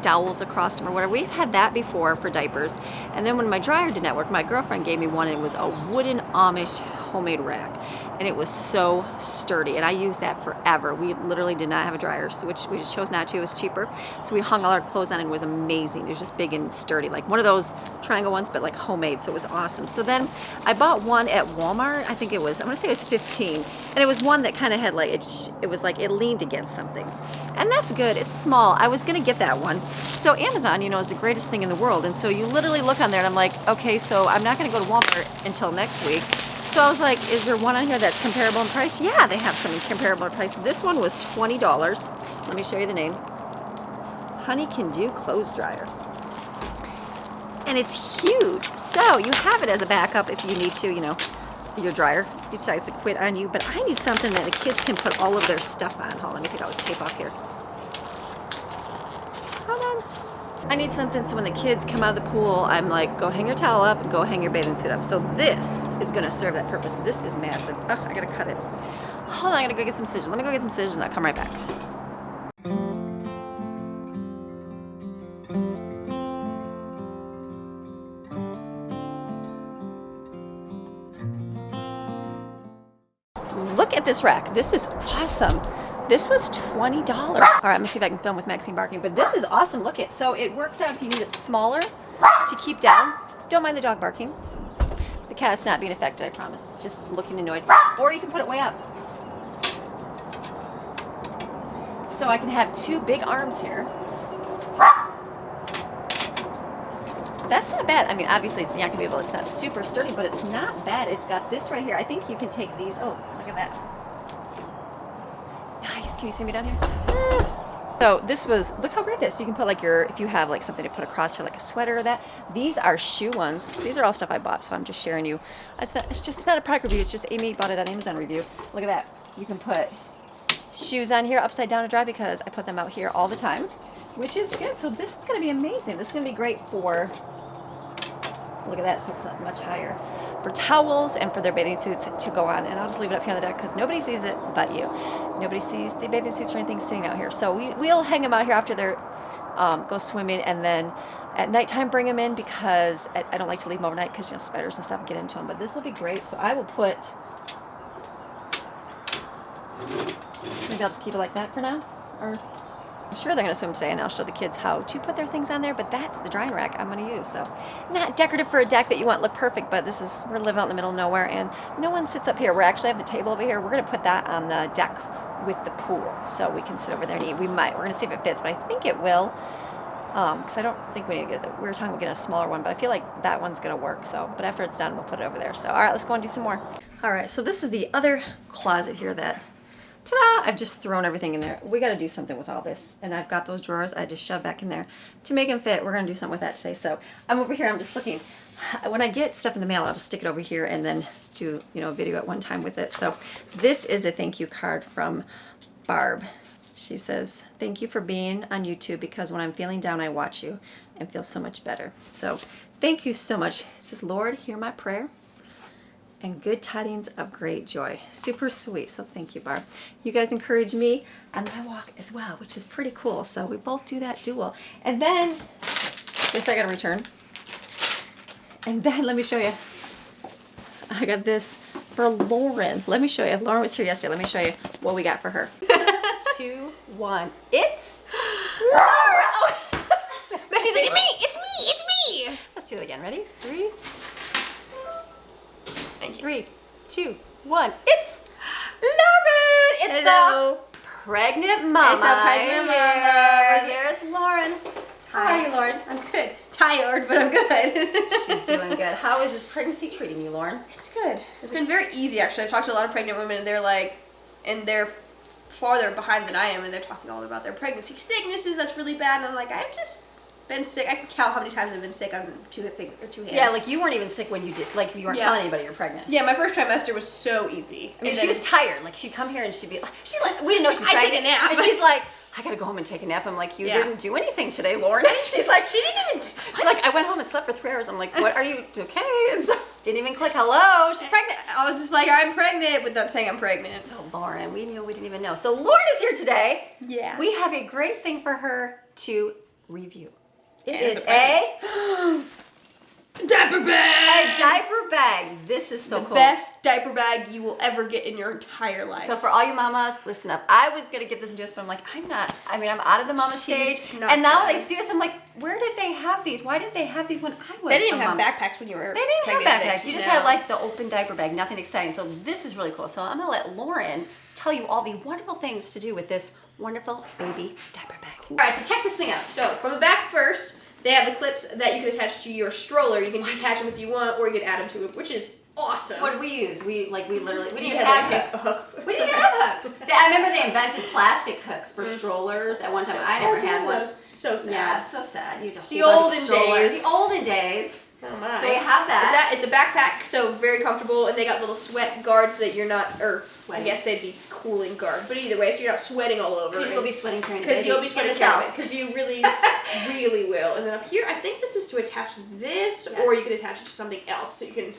A: dowels across them or whatever. We've had that before for diapers. And then when my dryer did not work, my girlfriend gave me one, and it was a wooden Amish homemade rack. And it was so sturdy, and I used that forever. We literally did not have a dryer, so which we just chose not to. It was cheaper. So we hung all our clothes on, and it was amazing. It was just big and sturdy, like one of those triangle ones, but like homemade, so it was awesome. So then I bought one at Walmart. I think it was, I want to say it was 15. And it was one that kind of had like, it was like it leaned against something. And that's good. It's small. I was going to get that one. So Amazon, you know, is the greatest thing in the world. And so you literally look on there, and I'm like, okay, so I'm not going to go to Walmart until next week. So I was like, is there one on here that's comparable in price? Yeah, they have some comparable in price. This one was $20. Let me show you the name. Honey Can Do Clothes Dryer. And it's huge. So you have it as a backup if you need to, you know, your dryer decides to quit on you. But I need something that the kids can put all of their stuff on. Hold on, let me take all this tape off here. Hold on. I need something so when the kids come out of the pool, I'm like, go hang your towel up, go hang your bathing suit up. So this is gonna serve that purpose. This is massive. Oh, I gotta cut it. Hold on, I gotta go get some scissors. Let me go get some scissors and I'll come right back. Look at this rack. This is awesome. This was $20. All right, let me see if I can film with Maxine barking, but this is awesome. Look it. So it works out if you need it smaller to keep down. Don't mind the dog barking. The cat's not being affected, I promise. Just looking annoyed. Or you can put it way up. So I can have two big arms here. That's not bad. I mean, obviously it's not gonna be able, it's not super sturdy, but it's not bad. It's got this right here. I think you can take these. Oh, look at that. Nice. Can you see me down here? So this was, look how great this. You can put like your, if you have like something to put across here, like a sweater or that. These are shoe ones. These are all stuff I bought, so I'm just sharing you. It's not a product review. It's just Amy bought it on Amazon review. Look at that. You can put shoes on here upside down to dry because I put them out here all the time, which is good. So this is going to be amazing. This is going to be great for, look at that, so it's much higher, for towels and for their bathing suits to go on. And I'll just leave it up here on the deck because nobody sees it but you. Nobody sees the bathing suits or anything sitting out here. So we'll hang them out here after they're go swimming, and then at nighttime bring them in because I don't like to leave them overnight because, you know, spiders and stuff get into them. But this will be great. So I will put, maybe I'll just keep it like that for now. Or I'm sure they're going to swim today, and I'll show the kids how to put their things on there, but that's the drying rack I'm going to use. So not decorative for a deck that you want to look perfect, but this is, we're living out in the middle of nowhere, and no one sits up here. We actually have the table over here. We're going to put that on the deck with the pool, so we can sit over there and eat. We're going to see if it fits, but I think it will, because I don't think we need to get, we were talking about getting a smaller one, but I feel like that one's going to work. So, but after it's done, we'll put it over there. So, all right, let's go and do some more. All right, so this is the other closet here that, ta-da! I've just thrown everything in there. We got to do something with all this. And I've got those drawers I just shoved back in there to make them fit. We're going to do something with that today. So I'm over here. I'm just looking. When I get stuff in the mail, I'll just stick it over here and then do, you know, a video at one time with it. So this is a thank you card from Barb. She says, thank you for being on YouTube because when I'm feeling down, I watch you and feel so much better. So thank you so much. It says, Lord, hear my prayer and good tidings of great joy. Super sweet. So thank you, Barb. You guys encourage me on my walk as well, which is pretty cool. So we both do that dual. And then this I gotta return. And then let me show you. I got this for Lauren. Let me show you. Lauren was here yesterday. Let me show you what we got for her. 2, 1. It's Lauren. Oh. But she's like, it's me. It's me. It's me. Let's do it again. Ready? 3. 3, 2, 1. It's Lauren. It's
B: Hello.
A: the pregnant mama.
B: It's the pregnant mama.
A: There's Lauren.
B: Hi.
A: How are you, Lauren?
B: I'm good. Tired, but I'm good.
A: She's doing good. How is this pregnancy treating you, Lauren?
B: It's good. It's been very easy, actually. I've talked to a lot of pregnant women, and they're like, and they're farther behind than I am, and they're talking all about their pregnancy sicknesses. That's really bad. And I'm like, I've just been sick. I can count how many times I've been sick on two hands.
A: Yeah, like you weren't even sick when you did, like you weren't telling anybody you're pregnant.
B: Yeah, my first trimester was so easy.
A: I mean, she was tired. Like she'd come here and she'd be like, we didn't know she's pregnant.
B: I take a nap.
A: And she's like, I gotta go home and take a nap. I'm like, you didn't do anything today, Lauren. She's like, she's like, I went home and slept for 3 hours. I'm like, what, are you okay? And so didn't even click hello. She's pregnant.
B: I was just like, I'm pregnant without saying I'm pregnant.
A: So Lauren, we knew, we didn't even know. So Lauren is here today.
B: Yeah.
A: We have a great thing for her to review. It is
B: a diaper bag.
A: A diaper bag. This is so cool.
B: Best diaper bag you will ever get in your entire life.
A: So for all you mamas, listen up. I was gonna get this and do this, but I'm like, I'm out of the mama stage. And now when I see this, I'm like, where did they have these? Why did they have these when I was?
B: They didn't even have backpacks when you were.
A: They didn't have backpacks. You just
B: No.
A: had like the open diaper bag, nothing exciting. So this is really cool. So I'm gonna let Lauren tell you all the wonderful things to do with this wonderful baby diaper bag. All right, so check this thing out.
B: So from the back first, they have the clips that you can attach to your stroller. You can detach them if you want, or you can add them to it, which is awesome.
A: What did we use? We literally didn't
B: You
A: even
B: had
A: have
B: like
A: hooks.
B: a hook.
A: We didn't even have hooks. I remember they invented plastic hooks for strollers at one time. I never had one.
B: So sad.
A: Yeah, so sad. You had to
B: The
A: hold on to
B: olden
A: stroller.
B: days.
A: The olden days.
B: Oh my.
A: So you have that.
B: It's a backpack, so very comfortable, and they got little sweat guards so that you're not, or
A: Sweating.
B: I guess they'd be cooling guard, but either way, so you're not sweating all over.
A: Because you'll be sweating during the
B: Because
A: baby.
B: you'll be sweating
A: in the
B: during
A: south.
B: it, because you really, really will. And then up here, I think this is to attach this,
A: Yes.
B: or you can attach it to something else, so you can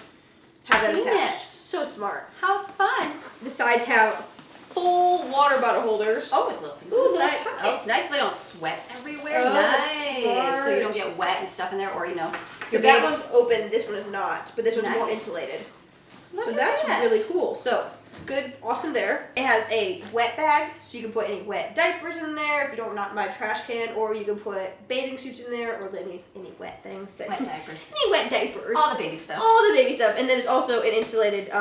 B: have that
A: Genius.
B: attached. So smart.
A: How's fun?
B: The sides have full water bottle holders.
A: Oh, with little things
B: Ooh,
A: inside.
B: little
A: Oh,
B: pockets.
A: nice. We don't sweat everywhere.
B: Oh, that's
A: Nice. So you don't
B: smart.
A: get wet and stuff in there, or you know.
B: So that one's open, this one is not, but this one's more
A: Nice.
B: insulated.
A: Look
B: So
A: at
B: that's
A: that.
B: really cool. So good, awesome there. It has a wet bag, so you can put any wet diapers in there if you don't not buy a trash can, or you can put bathing suits in there, or any wet things.
A: Wet diapers.
B: Any wet diapers.
A: All the baby stuff.
B: All the baby stuff. And then it's also an insulated,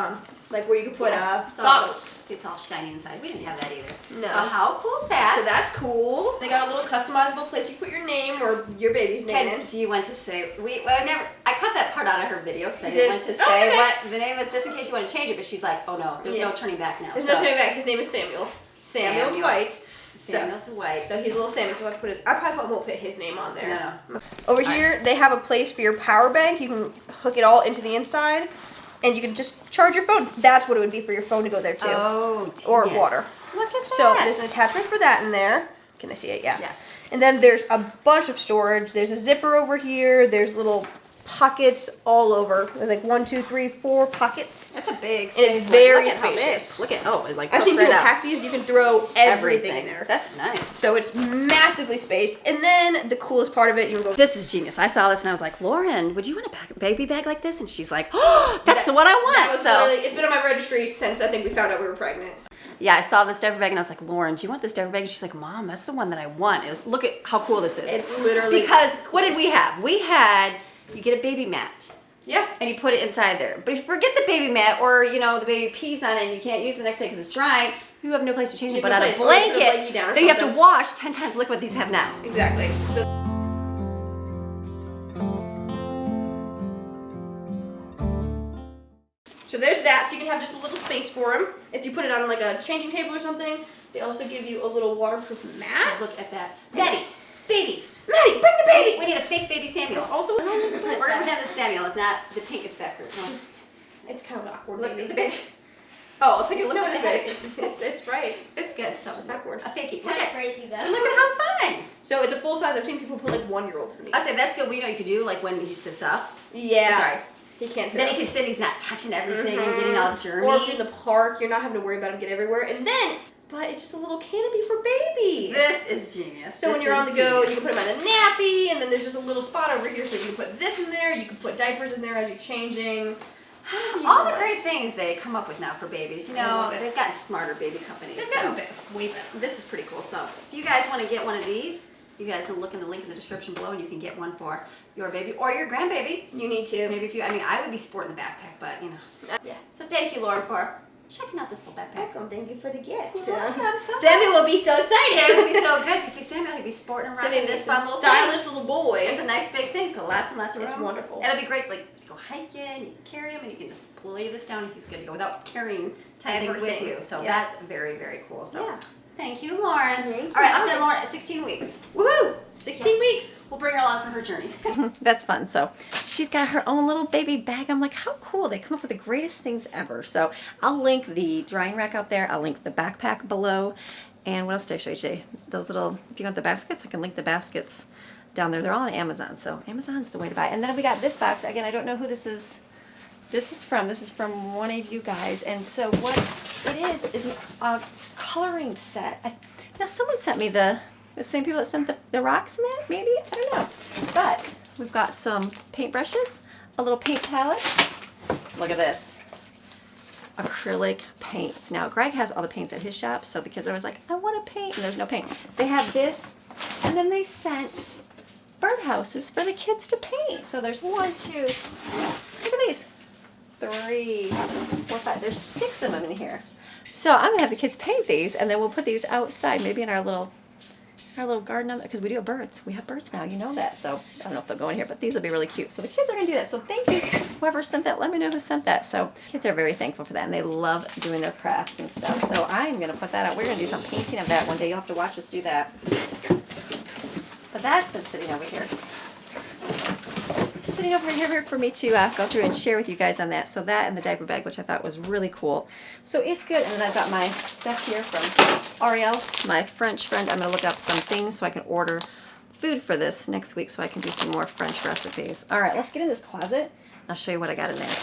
B: like where you can put
A: It's all-
B: bottles.
A: See, it's all shiny inside. We didn't have that either.
B: No.
A: So how cool is that?
B: So that's cool. They got a little customizable place you can put your name or your baby's name
A: Okay,
B: in.
A: do you want to say I cut that part out of her video because I
B: You
A: didn't
B: did?
A: want to
B: Oh,
A: say
B: okay.
A: what the name is just in case you want to change it, but she's like, oh no, there's
B: Yeah.
A: no turning back now.
B: There's
A: so
B: no turning back. His name is Samuel. Samuel Dwight.
A: Samuel to White.
B: So he's a little Sammy, so we'll have to put it. I probably won't put his name on there.
A: No.
B: Over here, they have a place for your power bank. You can hook it all into the inside, and you can just charge your phone. That's what it would be for your phone to go there too.
A: Oh, genius.
B: Or water.
A: Look at that.
B: So there's an attachment for that in there. Can I see it? Yeah.
A: Yeah.
B: And then there's a bunch of storage. There's a zipper over here. There's little pockets all over. There's like 1, 2, 3, 4 pockets.
A: That's a big
B: And
A: space.
B: it's very
A: Look at how big.
B: spacious.
A: Look at, it's like
B: I've seen
A: straight
B: people
A: up.
B: pack these. You can throw everything in there.
A: That's nice.
B: So it's massively spaced. And then the coolest part of it, you can go.
A: This is genius. I saw this and I was like, Lauren, would you want a baby bag like this? And she's like, oh, that's the one I want.
B: That was
A: So
B: literally, it's been on my registry since I think we found out we were pregnant.
A: yeah, I saw this diaper bag and I was like, Lauren, do you want this diaper bag? And she's like, Mom, that's the one that I want. Look at how cool this is.
B: It's literally
A: because what did we have? We had, you get a baby mat.
B: Yeah.
A: And you put it inside there. But if you forget the baby mat or, the baby pees on it and you can't use it the next day because it's drying, you have no place to change it. But on a blanket that you have to wash 10 times, look what these have now.
B: Exactly. So there's that, so you can have just a little space for them. If you put it on like a changing table or something, they also give you a little waterproof mat.
A: Look at that. Maddie, baby.
B: Maddie, bring the baby!
A: We need a fake baby Samuel.
B: Also,
A: we're going to pretend this Samuel. It's not the pink is factor. No.
B: It's kind of awkward.
A: Look at the baby. Oh, it's like it looks
B: No,
A: like the head.
B: it's right.
A: It's good. So
B: Just awkward.
A: A fakie.
C: Kind of crazy though.
A: Look at how fun.
B: So it's a full size. I've seen people put like 1-year-olds in these.
A: I say that's good. We know you could do like when he sits up.
B: Yeah.
A: Sorry.
B: He can't sit
A: Then
B: up.
A: he can sit. He's not touching everything and getting all germy.
B: Or if you're in the park, you're not having to worry about him getting everywhere. And then, but it's just a little canopy for babies.
A: This is genius.
B: So when you're on the go, you can put them in a nappy, and then there's just a little spot over here, so you can put this in there. You can put diapers in there as you're changing.
A: All the great things they come up with now for babies.
B: I love it.
A: They've gotten smarter baby companies.
B: They've
A: so
B: gotten way better.
A: this is pretty cool. So if you guys want to get one of these, you guys can look in the link in the description below and you can get one for your baby or your grandbaby.
B: You need to.
A: Maybe if you, I would be sporting the backpack, but
B: Yeah.
A: So thank you, Lauren, for checking out this little backpack.
B: Welcome. Thank you for the gift.
A: I'm so
B: Sammy will be so excited.
A: Samuel would be so good. You see Samuel, he'd be sporting around
B: Sammy
A: in this
B: is
A: fun
B: a
A: little
B: stylish
A: thing.
B: little boy.
A: It's a nice big thing, so lots and lots of room.
B: It's wonderful.
A: It'll be great, like you go hiking, you can carry him, and you can just lay this down, and he's good to go without carrying 10 things with
B: Everything.
A: you. So
B: Yeah.
A: that's very, very cool. So
B: Yeah.
A: thank you, Lauren.
B: Thank
A: All right,
B: you.
A: up to Lauren at 16 weeks.
B: Woohoo! 16
A: Yes.
B: weeks.
A: We'll bring her along for her journey. That's fun. So she's got her own little baby bag. I'm like, how cool. They come up with the greatest things ever. So I'll link the drying rack out there. I'll link the backpack below. And what else did I show you today? Those little, if you want the baskets, I can link the baskets down there. They're all on Amazon. So Amazon's the way to buy. And then we got this box. Again, I don't know who this is. This is from one of you guys. And so what it is a coloring set. Now someone sent me the same people that sent the rocks in that, maybe? I don't know. But we've got some paintbrushes, a little paint palette. Look at this. Acrylic paints. Now, Greg has all the paints at his shop, so the kids are always like, I want to paint, and there's no paint. They have this, and then they sent birdhouses for the kids to paint. So there's 1, 2, look at these. 3, 4, 5. There's 6 of them in here. So I'm going to have the kids paint these, and then we'll put these outside, maybe in our little garden, because we do have birds. We have birds now, you know that. So I don't know if they'll go in here, but these will be really cute. So the kids are going to do that. So thank you, whoever sent that. Let me know who sent that. So kids are very thankful for that, and they love doing their crafts and stuff. So I'm going to put that out. We're going to do some painting of that one day. You'll have to watch us do that. But that's been sitting over here. Sitting over here for me to go through and share with you guys on that. So that and the diaper bag, which I thought was really cool. So it's good. And then I've got my stuff here from Ariel, my French friend. I'm going to look up some things so I can order food for this next week so I can do some more French recipes. All right, let's get in this closet. I'll show you what I got in there.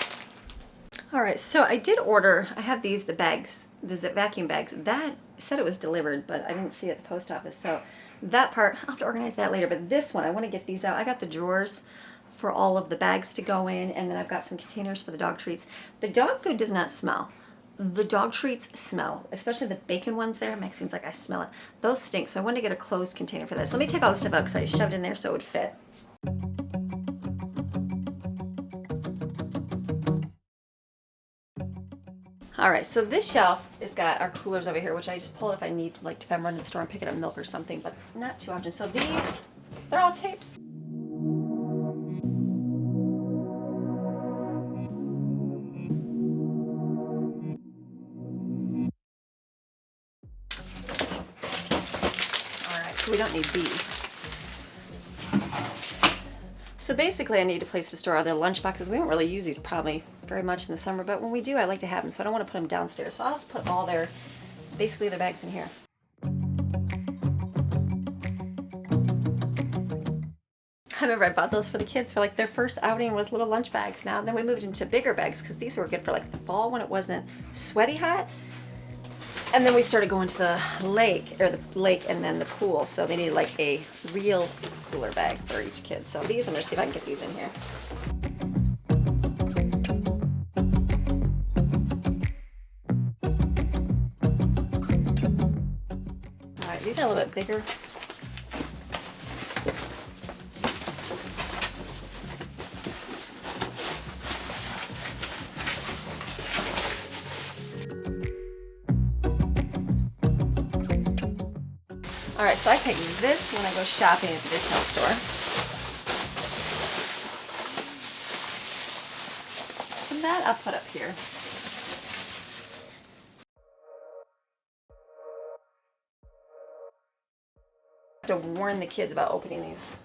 A: All right, so I did order, I have these, the bags, the zip vacuum bags. That said it was delivered, but I didn't see it at the post office. So that part, I'll have to organize that later. But this one, I want to get these out. I got the drawers for all of the bags to go in, and then I've got some containers for the dog treats. The dog food does not smell. The dog treats smell, especially the bacon ones there. Maxine's like, I smell it. Those stink, so I wanted to get a closed container for this. Let me take all this stuff out because I shoved it in there so it would fit. All right, so this shelf has got our coolers over here, which I just pull if I need, like if I'm running to the store and picking up milk or something, but not too often. So these, they're all taped. don't need these. So basically I need a place to store other lunch boxes. We don't really use these probably very much in the summer, but when we do, I like to have them, so I don't want to put them downstairs. So I'll just put all their, basically their bags in here. I remember I bought those for the kids for like their first outing was little lunch bags. Now then we moved into bigger bags because these were good for like the fall when it wasn't sweaty hot. And then we started going to the lake and then the pool. So they needed like a real cooler bag for each kid. So these, I'm gonna see if I can get these in here. All right, these are a little bit bigger. All right, so I take this when I go shopping at the discount store. So that I'll put up here. I have to warn the kids about opening these.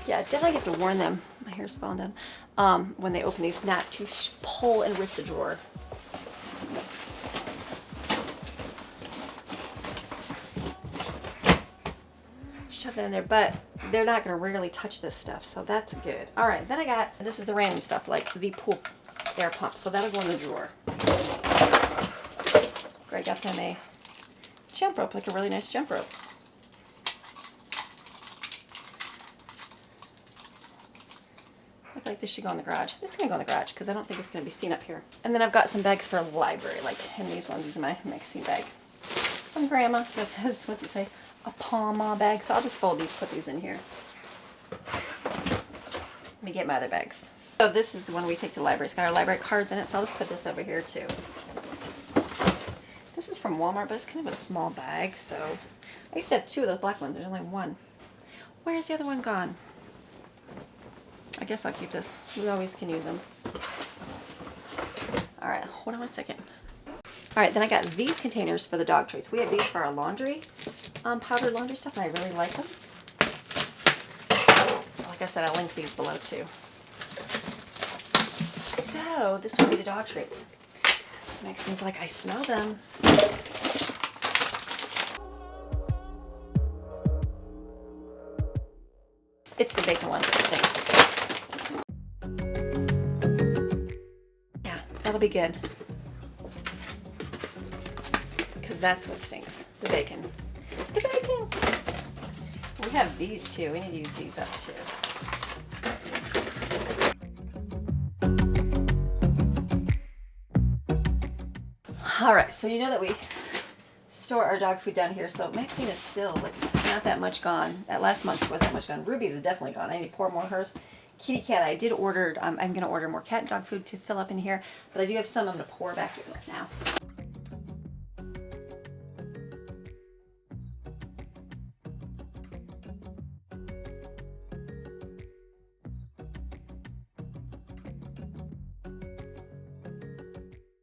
A: Yeah, definitely have to warn them. My hair's falling down. When they open these, not to pull and rip the drawer. Shove that in there, but they're not gonna really touch this stuff, so that's good. All right, then I got, this is the random stuff, like the pool air pump, so that'll go in the drawer. Greg got them a jump rope, like a really nice jump rope. Like this should go in the garage. This is gonna go in the garage because I don't think it's gonna be seen up here. And then I've got some bags for library, like in these ones. These are my magazine bag from Grandma. This has, what's it say? A Palma bag. So I'll just fold these, put these in here. Let me get my other bags. So this is the one we take to the library. It's got our library cards in it, so I'll just put this over here too. This is from Walmart, but it's kind of a small bag, so I used to have two of those black ones. There's only one. Where's the other one gone? I guess I'll keep this. We always can use them. All right, hold on one second. All right, then I got these containers for the dog treats. We have these for our laundry, powdered laundry stuff, and I really like them. Like I said, I'll link these below too. So this would be the dog treats. Makes seems like I smell them. It's the bacon ones that stink. Yeah, that'll be good. Because that's what stinks. The bacon. The bacon! We have these too. We need to use these up too. Alright, so you know that we store our dog food down here, so Maxine is still like not that much gone. That last month she wasn't much gone. Ruby's is definitely gone. I need to pour more of hers. Kitty cat, I did order, I'm going to order more cat and dog food to fill up in here, but I do have some I'm going to pour back in right now.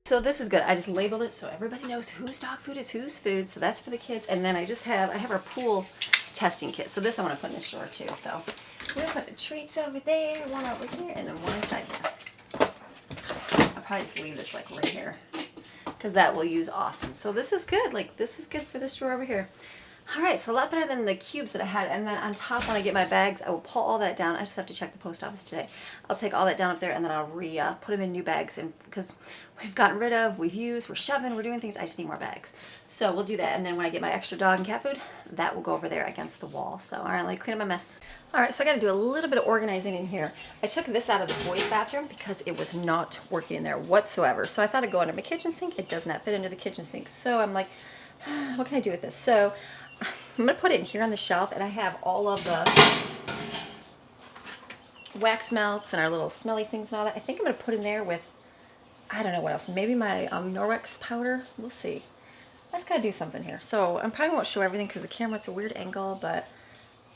A: So this is good. I just labeled it so everybody knows whose dog food is whose food. So that's for the kids. And then I have our pool testing kit. So this I want to put in this drawer too. So we'll put the treats over there, one over here, and then one inside there. I'll probably just leave this like right here because that we'll use often. So this is good. Like this is good for this drawer over here. All right, so a lot better than the cubes that I had. And then on top, when I get my bags, I will pull all that down. I just have to check the post office today. I'll take all that down up there and then I'll put them in new bags. And because we've gotten rid of, we've used, we're shoving, we're doing things, I just need more bags. So we'll do that. And then when I get my extra dog and cat food, that will go over there against the wall. So all right, let me clean up my mess. All right, so I got to do a little bit of organizing in here. I took this out of the boys' bathroom because it was not working in there whatsoever. So I thought it'd go under my kitchen sink. It does not fit under the kitchen sink. So I'm like, what can I do with this? So I'm going to put it in here on the shelf, and I have all of the wax melts and our little smelly things and all that. I think I'm going to put in there with, I don't know what else, maybe my Norwex powder. We'll see. I just got to do something here. So I probably won't show everything because the camera's a weird angle, but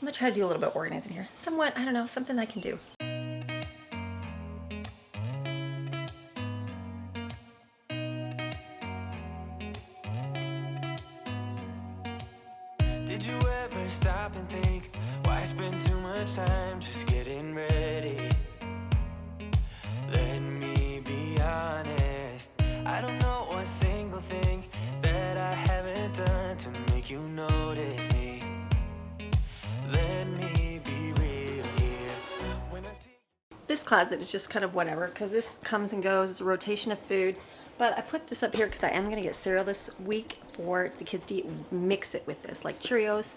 A: I'm going to try to do a little bit of organizing here. Somewhat, I don't know, something I can do.
C: Did you ever stop and think, why spend too much time just getting ready? Let me be honest, I don't know a single thing that I haven't done to make you notice me. Let me be real here. When I see
A: This closet is just kind of whatever, because this comes and goes. It's a rotation of food. But I put this up here because I am going to get cereal this week for the kids to eat. Mix it with this, like Cheerios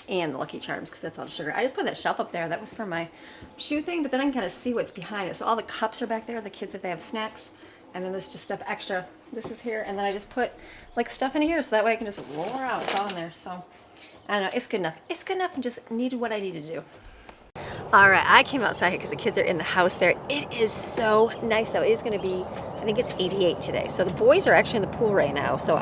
A: and the Lucky Charms, because that's all the sugar. I just put that shelf up there. That was for my shoe thing, but then I can kind of see what's behind it. So all the cups are back there, the kids if they have snacks. And then this just stuff extra. This is here. And then I just put like stuff in here so that way I can just roll around. It's all in there. So I don't know. It's good enough. It's good enough and just needed what I need to do. All right, I came outside here because the kids are in the house there. It is so nice though. It is going to be, I think it's 88 today. So the boys are actually in the pool right now. So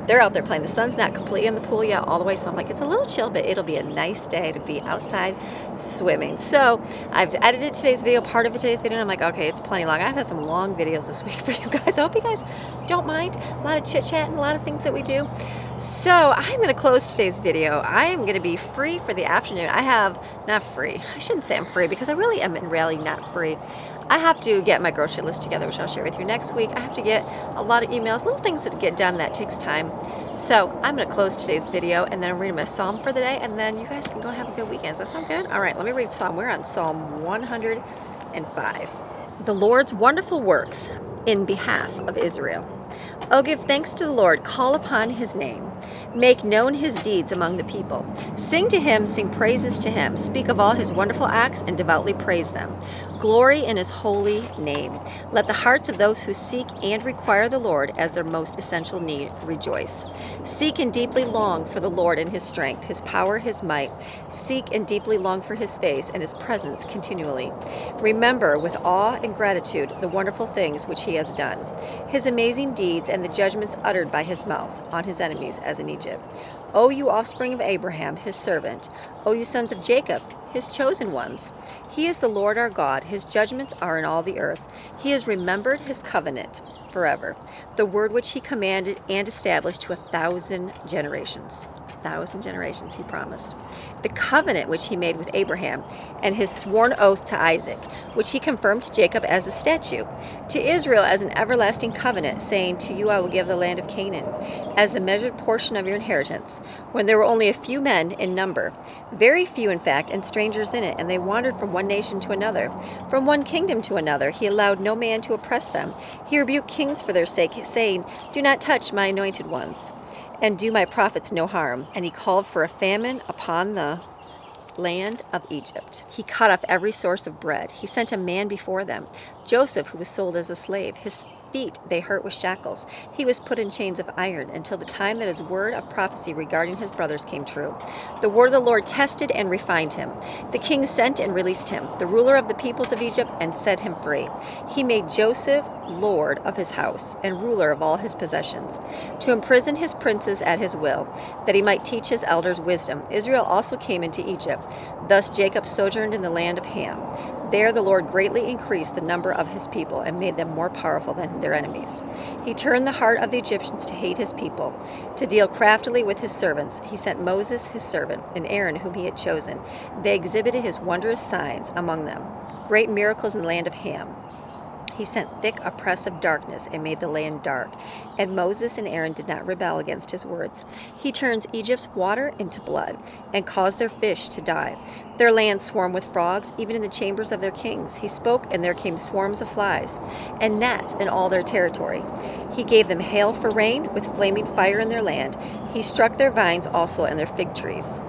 A: they're out there playing. The sun's not completely in the pool yet all the way. So I'm like, it's a little chill, but it'll be a nice day to be outside swimming. So I've edited today's video, part of today's video, and I'm like, okay, it's plenty long. I've had some long videos this week for you guys. I hope you guys don't mind. A lot of chit chat and a lot of things that we do. So I'm going to close today's video. I am going to be free for the afternoon. Not free. I shouldn't say I'm free because I really am in reality not free. I have to get my grocery list together, which I'll share with you next week. I have to get a lot of emails, little things that get done that takes time. So I'm going to close today's video and then I'm reading my psalm for the day and then you guys can go have a good weekend. Does that sound good? All right, let me read Psalm. We're on Psalm 105. The Lord's wonderful works in behalf of Israel. Oh, give thanks to the Lord, call upon his name. Make known his deeds among the people. Sing to him, sing praises to him. Speak of all his wonderful acts and devoutly praise them. Glory in his holy name. Let the hearts of those who seek and require the Lord as their most essential need rejoice. Seek and deeply long for the Lord and his strength, his power, his might. Seek and deeply long for his face and his presence continually. Remember with awe and gratitude the wonderful things which he has done, his amazing deeds and the judgments uttered by his mouth on his enemies as in Egypt. O you offspring of Abraham, his servant. O you sons of Jacob, his chosen ones. He is the Lord our God. His judgments are in all the earth. He has remembered his covenant forever, the word which he commanded and established to 1,000 generations. 1,000 generations he promised. The covenant which he made with Abraham and his sworn oath to Isaac, which he confirmed to Jacob as a statute, to Israel as an everlasting covenant, saying, to you I will give the land of Canaan as the measured portion of your inheritance, when there were only a few men in number, very few in fact, and strangers in it, and they wandered from one nation to another, from one kingdom to another. He allowed no man to oppress them. He rebuked kings for their sake, saying, do not touch my anointed ones, and do my prophets no harm. And he called for a famine upon the land of Egypt. He cut off every source of bread. He sent a man before them, Joseph, who was sold as a slave. His feet they hurt with shackles. He was put in chains of iron until the time that his word of prophecy regarding his brothers came true. The word of the Lord tested and refined him. The king sent and released him, the ruler of the peoples of Egypt, and set him free. He made Joseph lord of his house and ruler of all his possessions, to imprison his princes at his will, that he might teach his elders wisdom. Israel also came into Egypt. Thus Jacob sojourned in the land of Ham. There the Lord greatly increased the number of his people and made them more powerful than their enemies. He turned the heart of the Egyptians to hate his people, to deal craftily with his servants. He sent Moses his servant and Aaron whom he had chosen. They exhibited his wondrous signs among them, great miracles in the land of Ham. He sent thick oppressive darkness and made the land dark, and Moses and Aaron did not rebel against his words. He turns Egypt's water into blood and caused their fish to die. Their land swarmed with frogs, even in the chambers of their kings. He spoke, and there came swarms of flies and gnats in all their territory. He gave them hail for rain, with flaming fire in their land. He struck their vines also and their fig trees,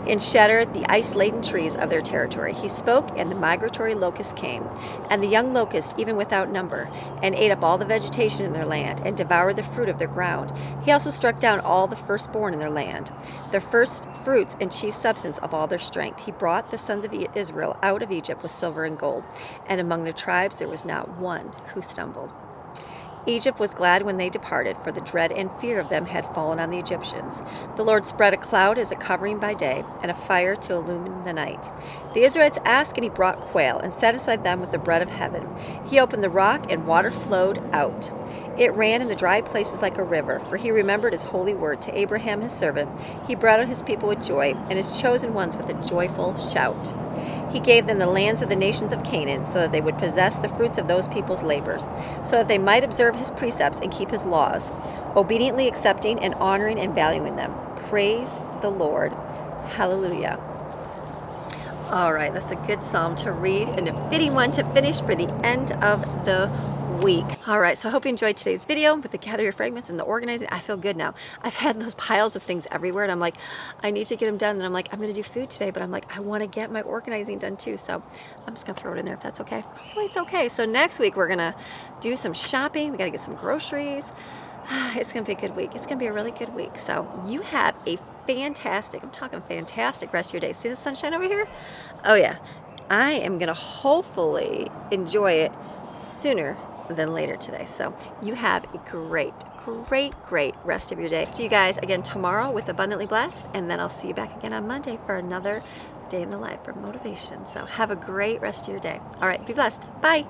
A: and shattered the ice-laden trees of their territory. He spoke, and the migratory locust came, and the young locust, even without number, and ate up all the vegetation in their land, and devoured the fruit of their ground. He also struck down all the firstborn in their land, their first fruits and chief substance of all their strength. He brought the sons of Israel out of Egypt with silver and gold, and among their tribes there was not one who stumbled. Egypt was glad when they departed, for the dread and fear of them had fallen on the Egyptians. The Lord spread a cloud as a covering by day, and a fire to illumine the night. The Israelites asked, and he brought quail, and satisfied them with the bread of heaven. He opened the rock, and water flowed out. It ran in the dry places like a river, for he remembered his holy word to Abraham his servant. He brought out his people with joy, and his chosen ones with a joyful shout. He gave them the lands of the nations of Canaan, so that they would possess the fruits of those people's labors, so that they might observe his precepts and keep his laws, obediently accepting and honoring and valuing them. Praise the Lord. Hallelujah. All right, that's a good psalm to read and a fitting one to finish for the end of the week. All right, so I hope you enjoyed today's video with the gather your fragments and the organizing. I feel good now. I've had those piles of things everywhere, and I'm like, I need to get them done. And I'm like, I'm going to do food today, but I'm like, I want to get my organizing done too. So I'm just going to throw it in there if that's okay. Hopefully it's okay. So next week we're going to do some shopping. We got to get some groceries. It's going to be a good week. It's going to be a really good week. So you have a fantastic, I'm talking fantastic rest of your day. See the sunshine over here? Oh yeah. I am going to hopefully enjoy it sooner than later today. So you have a great rest of your day. See you guys again tomorrow with Abundantly Blessed, and then I'll see you back again on Monday for another day in the life for motivation. So have a great rest of your day. All right, be blessed. Bye.